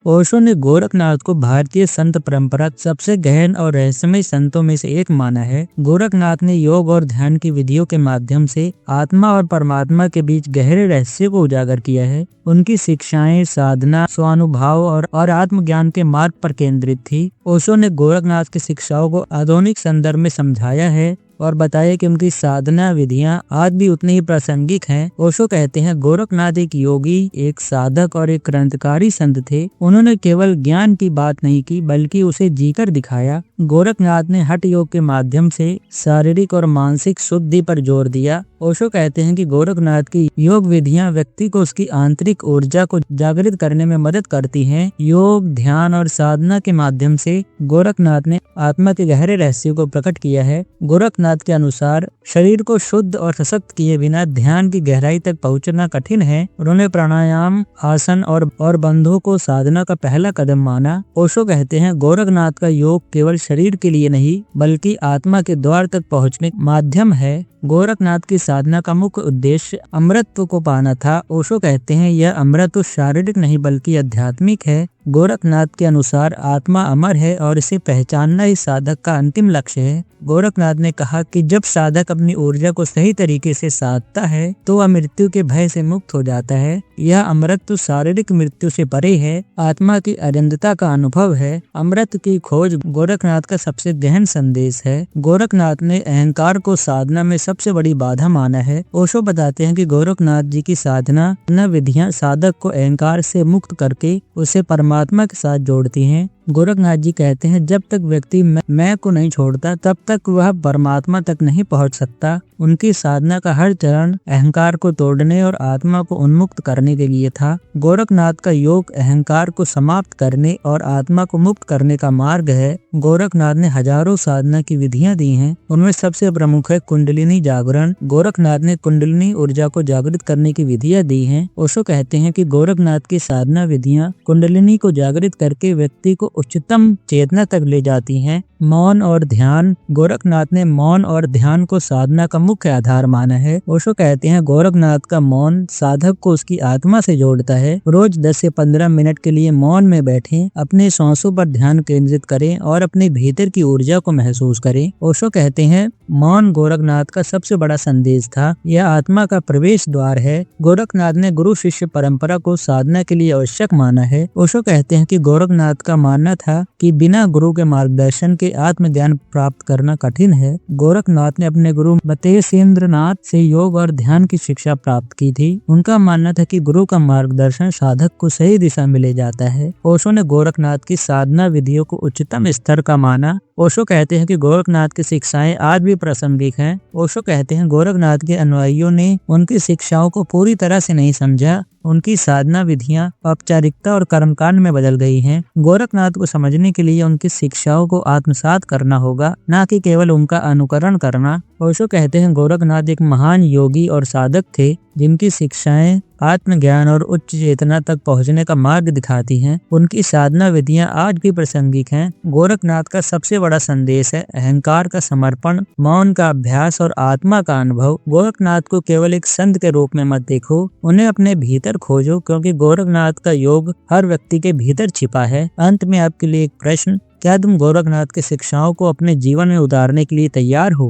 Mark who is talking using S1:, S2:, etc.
S1: ओशो ने गोरखनाथ को भारतीय संत परंपरा सबसे गहन और रहस्यमय संतों में से एक माना है। गोरखनाथ ने योग और ध्यान की विधियों के माध्यम से आत्मा और परमात्मा के बीच गहरे रहस्य को उजागर किया है। उनकी शिक्षाएं साधना, स्वानुभव और आत्मज्ञान के मार्ग पर केंद्रित थी। ओशो ने गोरखनाथ की शिक्षाओं को आधुनिक संदर्भ में समझाया है और बताया कि उनकी साधना विधियां आज भी उतनी ही प्रासंगिक हैं। ओशो कहते हैं, गोरखनाथ एक योगी, एक साधक और एक क्रांतिकारी संत थे। उन्होंने केवल ज्ञान की बात नहीं की बल्कि उसे जीकर दिखाया। गोरखनाथ ने हठ योग के माध्यम से शारीरिक और मानसिक शुद्धि पर जोर दिया। ओशो कहते हैं कि गोरखनाथ की योग विधियां व्यक्ति को उसकी आंतरिक ऊर्जा को जागृत करने में मदद करती हैं। योग, ध्यान और साधना के माध्यम से गोरखनाथ ने आत्मा के गहरे रहस्यों को प्रकट किया है। गोरखनाथ के अनुसार शरीर को शुद्ध और सशक्त किए बिना ध्यान की गहराई तक पहुंचना कठिन है। उन्होंने प्राणायाम, आसन और बंधों को साधना का पहला कदम माना। ओशो कहते हैं, गोरखनाथ का योग केवल शरीर के लिए नहीं बल्कि आत्मा के द्वार तक पहुंचने का माध्यम है। गोरखनाथ की साधना का मुख्य उद्देश्य अमरत्व को पाना था। ओशो कहते हैं, यह अमरत्व शारीरिक नहीं बल्कि आध्यात्मिक है। गोरखनाथ के अनुसार आत्मा अमर है और इसे पहचानना ही साधक का अंतिम लक्ष्य है। गोरखनाथ ने कहा कि जब साधक अपनी ऊर्जा को सही तरीके से साधता है तो वह मृत्यु के भय से मुक्त हो जाता है। यह अमरत्व शारीरिक मृत्यु से परे है, आत्मा की अनंतता का अनुभव है। अमृत की खोज गोरखनाथ का सबसे गहन संदेश है। गोरखनाथ ने अहंकार को साधना में सबसे बड़ी बाधा माना है। ओशो बताते हैं कि गोरखनाथ जी की साधना विधियां साधक को अहंकार से मुक्त करके उसे परमात्मा के साथ जोड़ती हैं। गोरखनाथ जी कहते हैं, जब तक व्यक्ति मैं को नहीं छोड़ता तब तक वह परमात्मा तक नहीं पहुंच सकता। उनकी साधना का हर चरण अहंकार को तोड़ने और आत्मा को उन्मुक्त करने के लिए था। गोरखनाथ का योग अहंकार को समाप्त करने और आत्मा को मुक्त करने का मार्ग है। गोरखनाथ ने हजारों साधना की विधियां दी हैं। उनमें सबसे प्रमुख है कुंडलिनी जागरण। गोरखनाथ ने कुंडलिनी ऊर्जा को जागृत करने की विधियां दी हैं। ओशो कहते हैं कि गोरखनाथ की साधना विधियां कुंडलिनी को जागृत करके व्यक्ति को उच्चतम चेतना तक ले जाती हैं। मौन और ध्यान। गोरखनाथ ने मौन और ध्यान को साधना का मुख्य आधार माना है। ओशो कहते हैं, गोरखनाथ का मौन साधक को उसकी आत्मा से जोड़ता है। रोज 10 से 15 मिनट के लिए मौन में बैठें, अपने सांसों पर ध्यान केंद्रित करें और अपने भीतर की ऊर्जा को महसूस करें। ओशो कहते हैं, मौन गोरखनाथ का सबसे बड़ा संदेश था। यह आत्मा का प्रवेश द्वार है। गोरखनाथ ने गुरु शिष्य परंपरा को साधना के लिए आवश्यक माना है। ओशो कहते हैं कि गोरखनाथ का मानना था कि बिना गुरु के मार्गदर्शन के आत्मज्ञान प्राप्त करना कठिन है। गोरखनाथ ने अपने गुरु मतेश्वेंद्रनाथ से योग और ध्यान की शिक्षा प्राप्त की थी। उनका मानना था कि गुरु का मार्गदर्शन साधक को सही दिशा में ले जाता है। ओशो ने गोरखनाथ की साधना विधियों को उच्चतम स्तर का माना। ओशो कहते हैं कि गोरखनाथ की शिक्षाएं आज भी प्रासंगिक हैं। ओशो कहते हैं, गोरखनाथ के अनुयायियों ने उनकी शिक्षाओं को पूरी तरह से नहीं समझा। उनकी साधना विधियां औपचारिकता और कर्मकांड में बदल गई हैं। गोरखनाथ को समझने के लिए उनकी शिक्षाओं को आत्मसात करना होगा, न कि केवल उनका अनुकरण करना। ओशो कहते हैं, गोरखनाथ एक महान योगी और साधक थे जिनकी शिक्षाएं आत्मज्ञान और उच्च चेतना तक पहुंचने का मार्ग दिखाती हैं। उनकी साधना विधियां आज भी प्रासंगिक हैं। गोरखनाथ का सबसे बड़ा संदेश है अहंकार का समर्पण, मौन का अभ्यास और आत्मा का अनुभव। गोरखनाथ को केवल एक संत के रूप में मत देखो, उन्हें अपने भीतर खोजो, क्योंकि गोरखनाथ का योग हर व्यक्ति के भीतर छिपा है। अंत में आपके लिए एक प्रश्न, क्या तुम गोरखनाथ की शिक्षाओं को अपने जीवन में उतारने के लिए तैयार हो?